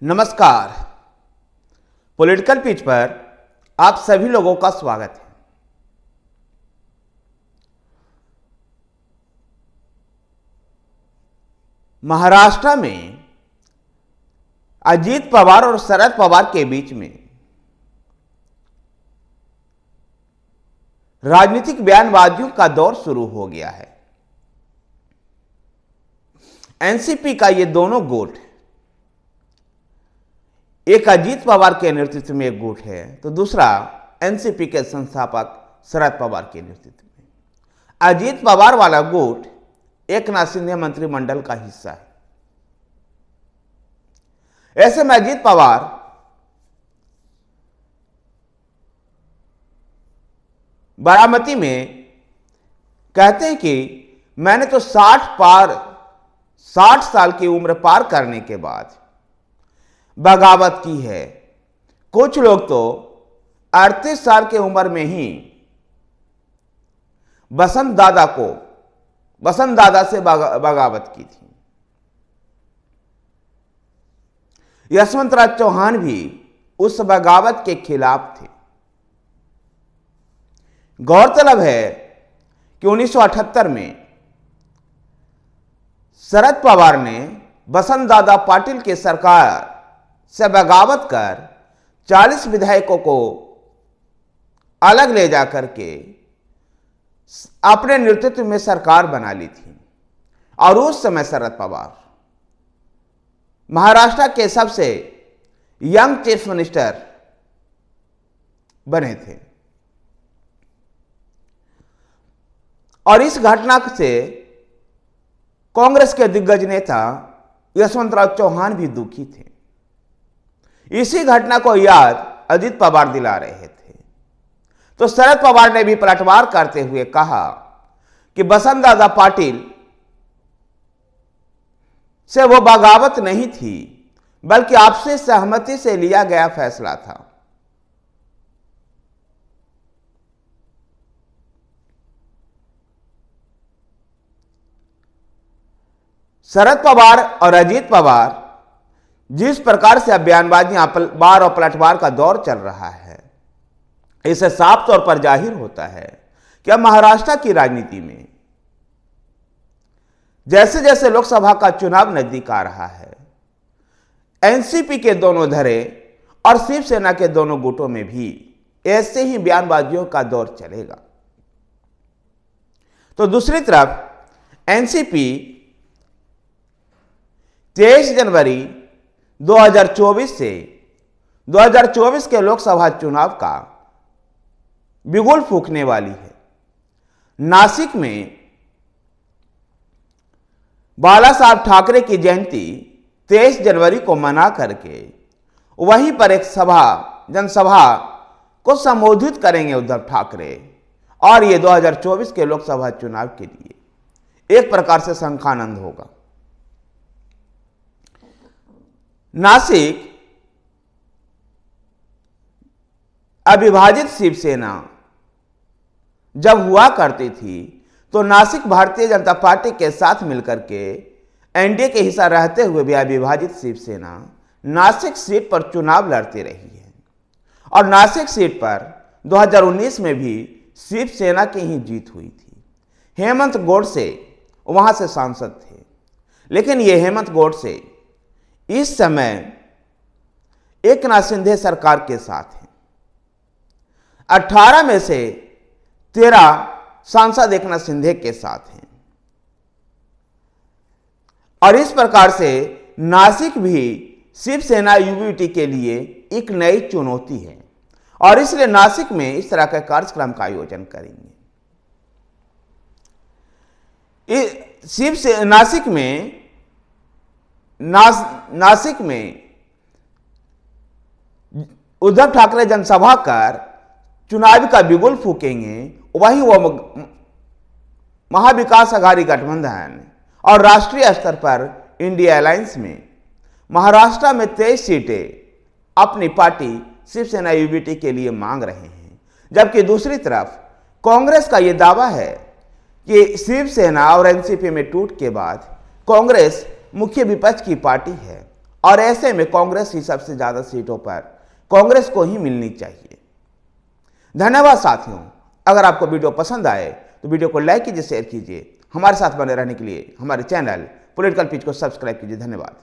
नमस्कार। Political pitch पर आप सभी लोगों का स्वागत है। महाराष्ट्र में अजीत पवार और शरद पवार के बीच में राजनीतिक बयानबाजियों का दौर शुरू हो गया है। एनसीपी का ये दोनों गुट, एक अजीत पवार के नेतृत्व में एक गुट है तो दूसरा एनसीपी के संस्थापक शरद पवार के नेतृत्व में। अजीत पवार वाला गुट एकनाथ शिंदे मंत्रिमंडल का हिस्सा है। ऐसे में अजीत पवार बारामती में कहते हैं कि मैंने तो 60 साल की उम्र पार करने के बाद बगावत की है। कुछ लोग तो 38 साल की उम्र में ही बसंत दादा से बगावत की थी। यशवंतराव चौहान भी उस बगावत के खिलाफ थे। गौरतलब है कि 1978 में शरद पवार ने बसंत दादा पाटिल की सरकार से बगावत कर 40 विधायकों को अलग ले जाकर के अपने नेतृत्व में सरकार बना ली थी। और उस समय शरद पवार महाराष्ट्र के सबसे यंग चीफ मिनिस्टर बने थे। और इस घटना से कांग्रेस के दिग्गज नेता यशवंतराव चौहान भी दुखी थे। इसी घटना को याद अजीत पवार दिला रहे थे तो शरद पवार ने भी पलटवार करते हुए कहा कि बसंत दादा पाटिल से वो बगावत नहीं थी बल्कि आपसी सहमति से लिया गया फैसला था। शरद पवार और अजीत पवार जिस प्रकार से अब बयानबाजियां बार और पलटवार का दौर चल रहा है, इससे साफ तौर पर जाहिर होता है कि अब महाराष्ट्र की राजनीति में जैसे जैसे लोकसभा का चुनाव नजदीक आ रहा है, एनसीपी के दोनों धड़े और शिवसेना के दोनों गुटों में भी ऐसे ही बयानबाजियों का दौर चलेगा। तो दूसरी तरफ एनसीपी 23 जनवरी 2024 से 2024 के लोकसभा चुनाव का बिगुल फूंकने वाली है। नासिक में बाला साहब ठाकरे की जयंती 23 जनवरी को मना करके वहीं पर एक जनसभा को संबोधित करेंगे उद्धव ठाकरे। और ये 2024 के लोकसभा चुनाव के लिए एक प्रकार से शंखानंद होगा। नासिक अविभाजित शिवसेना जब हुआ करती थी तो नासिक भारतीय जनता पार्टी के साथ मिलकर के एनडीए के हिस्सा रहते हुए भी अविभाजित शिवसेना नासिक सीट पर चुनाव लड़ती रही है। और नासिक सीट पर 2019 में भी शिवसेना की ही जीत हुई थी। हेमंत गोडसे वहां से सांसद थे, लेकिन ये हेमंत गोडसे इस समय एकनाथ शिंदे सरकार के साथ हैं। 18 में से 13 सांसद एकनाथ शिंदे के साथ हैं। और इस प्रकार से नासिक भी शिवसेना यूबीटी के लिए एक नई चुनौती है और इसलिए नासिक में इस तरह के कार्यक्रम का आयोजन करेंगे। नासिक में उद्धव ठाकरे जनसभा कर चुनाव का बिगुल फूकेंगे। वही वो महाविकास अघाड़ी गठबंधन और राष्ट्रीय स्तर पर इंडिया अलायंस में महाराष्ट्र में 23 सीटें अपनी पार्टी शिवसेना यूबीटी के लिए मांग रहे हैं। जबकि दूसरी तरफ कांग्रेस का यह दावा है कि शिवसेना और एनसीपी में टूट के बाद कांग्रेस मुख्य विपक्ष की पार्टी है और ऐसे में कांग्रेस ही सबसे ज्यादा सीटों पर कांग्रेस को ही मिलनी चाहिए। धन्यवाद साथियों। अगर आपको वीडियो पसंद आए तो वीडियो को लाइक कीजिए, शेयर कीजिए। हमारे साथ बने रहने के लिए हमारे चैनल पॉलिटिकल पिच को सब्सक्राइब कीजिए। धन्यवाद।